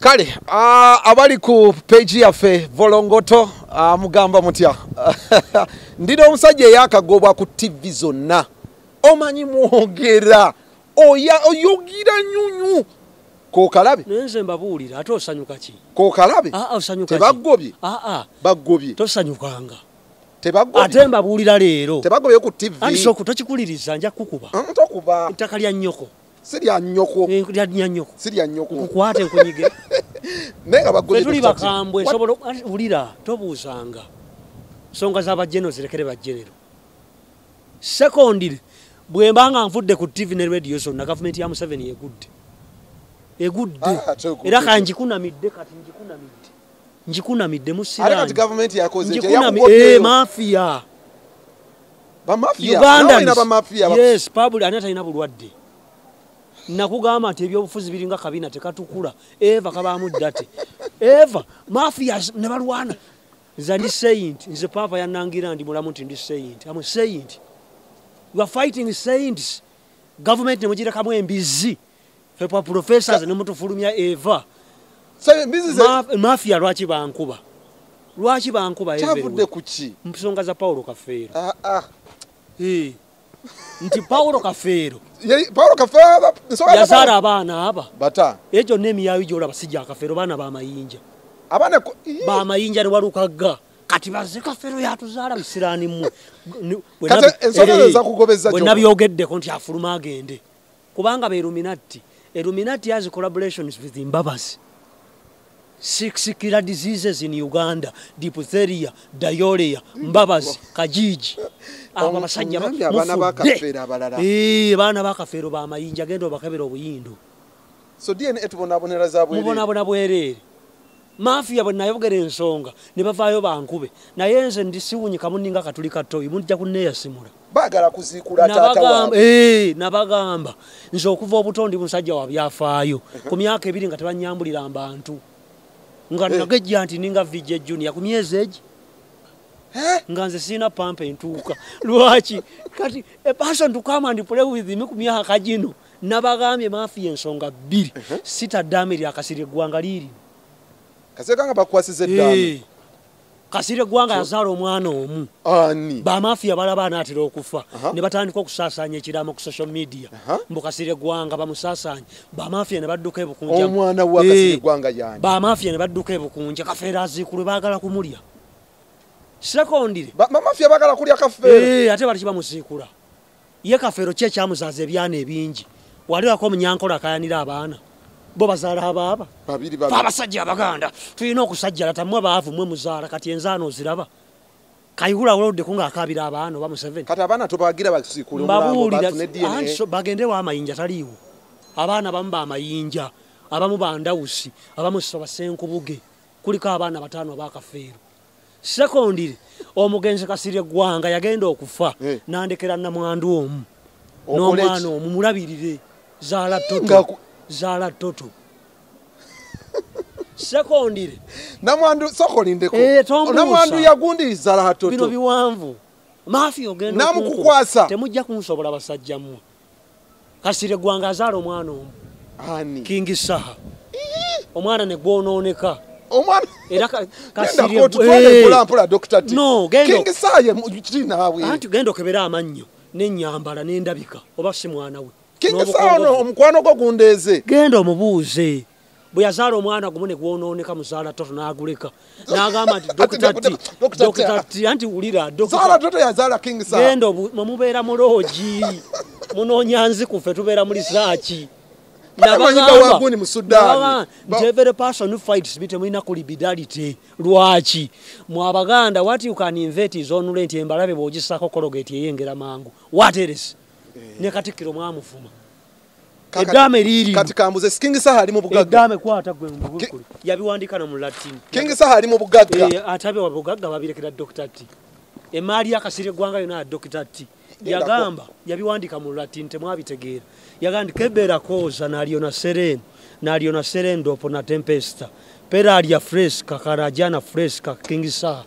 Kale, abali ku page yaffe Volongoto mugamba mutya. Ndino omusajja yakagobwa ku TV zonna. Omanyi muogera. Oyogira nyunyu. Ko kalabe. Nenze mbabuulira ate osanyuka ki? Ko kalabe. Osanyuka ki? Tebagobye. Bagobye. Tosanyukanga. Tebagobye. Ate mbabuulira leero. Tebagobye ku TV. Andi soko tokikuliriza nja kukuba. Ntokuba. Ntaka lya nnyoko. Sirya nnyoko. Lya nnyoko. Sirya nnyoko. Kukwate nkunyige. Nenga bagobye. Tuli bakambwe sobola ulira tobuuzanga. Songa za bajeno zirekere bajeno. Secondly, bwembanga nfudde ku TV ne radio so na government ya Museveni egudde. Era kanjikunamidde kati njikunamidde musira. Ari kati government yakoze njikunamidde mafia. Ba mafia. Uganda ina ba mafia. Yes, probably anata ina bulwadde. Nakugamba ati ebyobufuzi biringa kabina tekatukula. Eva kabamuddate. Eva mafia ne balwana. Zandi saint nze papa yanangira ndi mulamu ndi saint. I'm a saint. You are fighting saints. Government ne mujira kamwe embizi. Fepa professors ne mutufulumya Eva. Mafia lwachi bankuba. Lwachi bankuba Eva. Chavudde kuchi. Mpsonga za Paulo Kafero. Nti Paulo Kafero. Paulo Kafero yazara abana aba. Bata. Ejo nemi yawe jola basijja Kafero bana ba mayinja. Abana ba mayinja ne walukaga. Kati baze Kafero yatuzala bisirani mu. Kati ensonga za kugobeza jo. Nabyogedde ko nti afuluma agende. Kubanga be Illuminati has collaborations with Mbabazi. 6 killer diseases in Uganda, diphtheria, diarrhea, Mbabazi, Kajiji. Aba basajja bana bakafera abalala. Bana bakafero ba mayinja gendo bakabera obuyindu. So DNA etubonabonera za bwerere. Mubonabona bwerere. Mafia bonna yogera ensonga ne bavaayo bankube. Naye nze ndisiwunyika muninga katulika toyi munja kunneya simula. Bagala kuzikula tata wa. Nabagamba. Nze okuva obutondi musajja wa byafaayo. Ku myaka 2 nga tebanyambulira abantu. Nga nagejja nti ninga VJ Junior ku myezi egi. Nga nze sina pampa entuuka. Lwaki? Kati a person to come and play with me ku myaka gino. Nabagambye mafia ensonga 2. Sita damiri akasire gwanga liri. Kasekanga bakwasize ddamu. Kasire gwanga yazalo omwana omu. Ani. Ba mafia balabana atira okufa. Ne batandika okusasanya ekiramo ku social media. Mbo kasire gwanga bamusasanya. Ba mafia ne badduka ebukunja. Omwana wa kasire gwanga yani. Ba mafia ne badduka ebukunja Kafeero azikulu bagala kumulya. Secondly. Ba mafia bagala kulya Kafeero. Ate bali kibamusikula. Ye Kafeero kye kyamuzaze ebyana ebingi. Wali ako munyankola kayanira abaana. Bo bazala ababa. Babiri. Abasajja abaganda. Tuyina okusajjala tamwe baavu mwe muzaala kati enzaano oziraba. Kayihula olodde kunga akabira abaana ba Museveni. Kati abaana tobagira basikule omulambo bafune DNA. Anso bagende wa amayinja taliwo. Abaana bamu ba amayinja, abamu ba Ndawusi, abamu Senkubuge. Kuliko abaana 5 ba Kafeero. Secondly, omugenzi Kasirye Gwanga yagenda okufa nandekera na mwandu omu. N'omwana omu mulabirire Zala Toto. Secondly, namwandu sokolindeko. Namwandu yagundi Zala Toto. Bino biwanvu. Mafia ogenda namukukwasa. Temujja kunsobola basajja mu. Kasirye Gwanga azala omwana omu. Ani. King Saha. Omwana ne gwonooneka. Omwana era Kasirye Gwanga Dr. T. No, gendo. King Saha mujinawe. Anti gendo kebera amannyo n'ennyambala n'endabika oba si mwana we. King Saha no omukwano gwo gundeze. Gendo mubuuze. Bwe yazala omwana gumune gwonooneka muzaala Toto n'aguleka. N'agamba nti Dr. T anti ulira Zala Toto yazala King Saha. Gendo mubeera mu loogi. Munoonya nzikufe tubeera mu research. Waguni mu Sudan. Every person who fights bitemulina kulibidality. Lwaki? Mu Abaganda what you can invent is only nti embalabe bw'ogisako kologate eyengera mangu. What else? Ne Katikkiro mwamufuma. Edame liri. Kati kambuze King Saha ali mu bugagga. Edame kwata gwe mbukuli. Yabiwandika na mu Latin. King Saha ali mu bugagga. Atabe wa bugagga babirekera Dr. T. Emali yakasire gwanga yona Dr. T. Yagamba yabiwandika mu Latin temwabitegeera. Yagandi kebera koza naliona sereno dopo na tempesta. Pera alia fresca carajana fresca King Saha.